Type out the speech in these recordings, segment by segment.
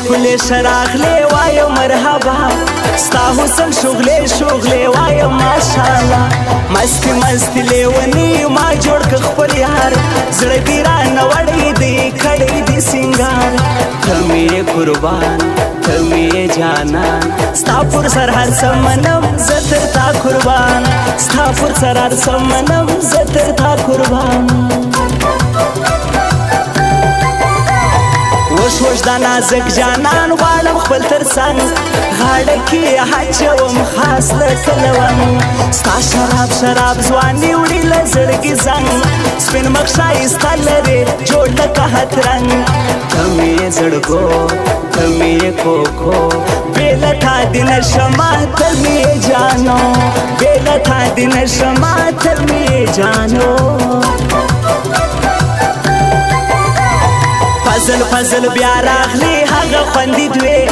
شکل شراغلی وایم مرحبا ستا حسن شغلی شغلی وایم ماشاءالله مستی مستی لیونی ما جوړ که خپل یار زړه دې رانه وړی دی کړی دی سینګار ته مې قربان ته مې جانان ستا پر سر هر څه منم زه تر تا قربان ستا پر سر هر څه منم زه تر تا قربان وش وش دا نازک جانان غواړم خپل تر څنګ غاړه کې اچوم خاص لکه لونګ ستا شراب شراب ځواني وړي له زړګي زنګ سپین مخ ښایسته لرې جوړ لکه هترنګ ته مې زړګو ته مې کوکو بې له تا دې نشمه ته مې جانو بې له تا دې نشمه ته مې جانو فضل فضل بیا راغلی هغه خوندې دوی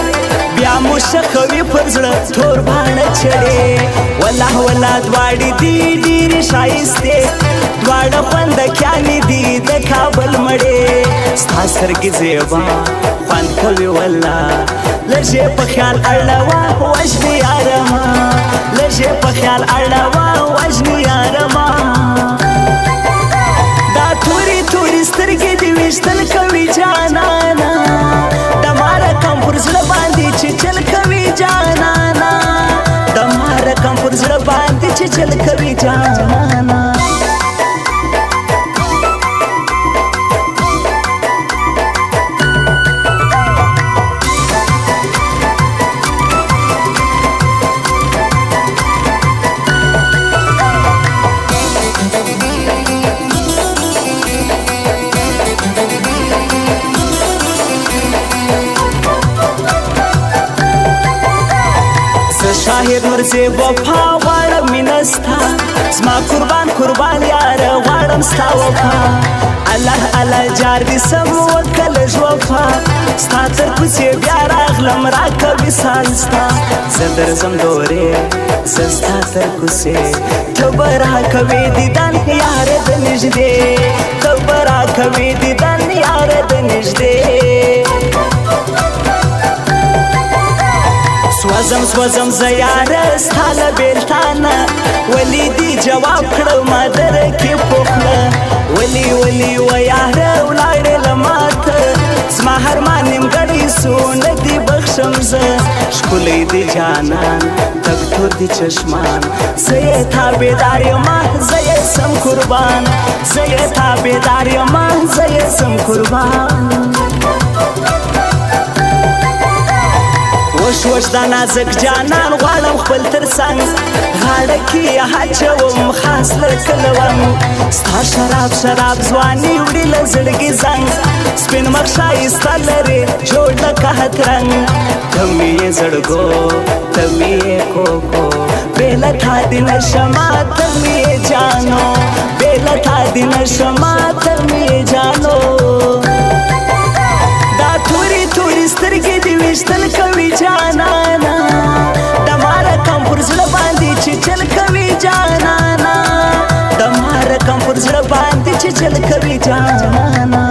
بیا مو شخوي پر زړه تور باڼه چړې والله والله دواړې دي ډېرې ښایستې دواړه خوندکیانې دي د کابل مړې ستا سترګې زیبا خوند کوي والله لږ یې په خیال اړوه وژنې یارمه لږ یې په خیال اړوه وژنې یارمه دا تورې تورې سترګې دې ویشتل کوي جانانا دما رقم پر زړه باندې چې چل کوي جانانا دما رقم پر زړه باندې چې چل کوي جانانا شاهد ورځې وفا غواړم مینه ستا زما قربان قربان یاره غواړم ستا وفا الله الله جار دې سم وکړه لږ وفا ستا تر کوڅې بیا راغلم راکه وصال ستا زه درځم دورې زه ستا تر کوڅې ته به راکوې دیدن یاره د نږدې ته به راکوې دیدن یاره د نږدې سوزم سوزم زه یاره ستا له بېلتانه ولې دې جواب کړم در کې پوښله ولې ولې و یاره ولاړې له ماته زما هرمان نیمګړی سو نه دې بخښم زه ښکلی دې جانان تک تور دې چشمان زه یې تابعدار یمه زه یې سم قربان زه یې تابعدار یمه زه یې سم قربان وش وش دا نازک جانان غواړم خپل تر څنګ غاړه کې اچوم خاص لکه لونګ ستا شراب شراب ځواني وړي له زړګي زنګ سپین مخ ښایسته لرې جوړ لکه هترنګ ته مې زړګو ته مې کوکو بې له تا دې نشمه ته مې جانو بې له تا دې نشمه ته مې جانو دا تورې تورې سترګې دې ویشتل کوي جانانا دما رقم پر زړه باندې چې چل کوي جانانا دما رقم پر زړه باندې چې چل کوي جانانا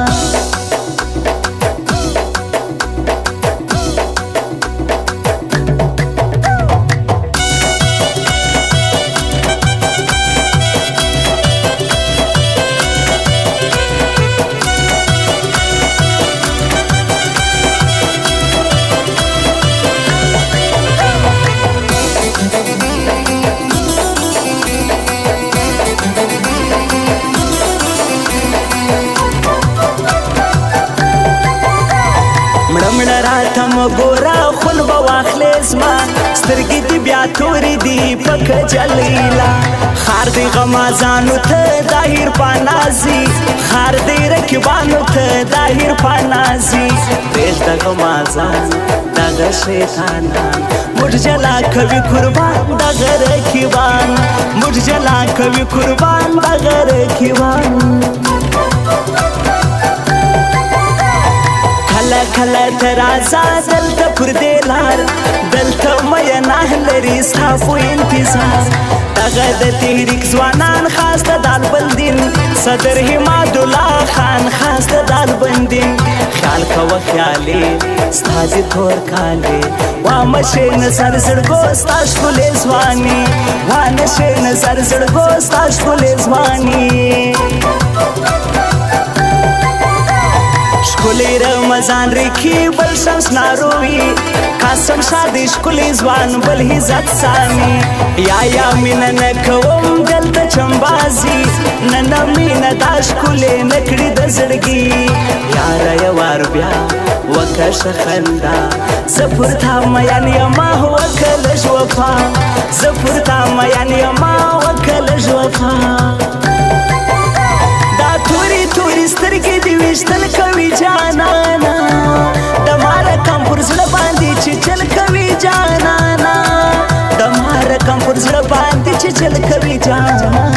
مړه راته مه ګوره خون به واخلې زما سترګې دې بیا تورې دي په کجلیلا خار دې غمازانو ته داهر پانازي خار دې رقیبانو ته داهر پانازي پرېږده غمازان دغه شیطانان موږ جلا کوي قربان دغه رقیبان موږ جلا کوي قربان دغه رقیبان کله کله ته راځه دلته پر دې لار دلته مینه لري ستا خو انتظار دغه د تحریک ځوانان خاص د البندین صدر حماد الله خان خاص د البندین خیال کوه خیالې ستا د تور کالې وامشې نظر زړګو ستا ښکلې ځواني وانشې نظر زړګو ستا ښکلې ځواني ښکلی رمضان ریکي بل شمس ناروي قاسم شادي ښکلی ځوان بل عزت سامي یا مینه نه کوم دلته چمبازي نن مینه دا ښکلی نه کړي د زړګي یاره یو وار بیا وکړه ښه خندا زه پر تا میین یمه وکړه لږ وفا زه پر تا میین یمه وکړه لږ وفا توري توري سترګې دې ویشتل کوي جانانا د ما رقم پر زړه باندې چې چل کوي جانانا د ما رقم پر زړه باندې چې چل کوي جانانا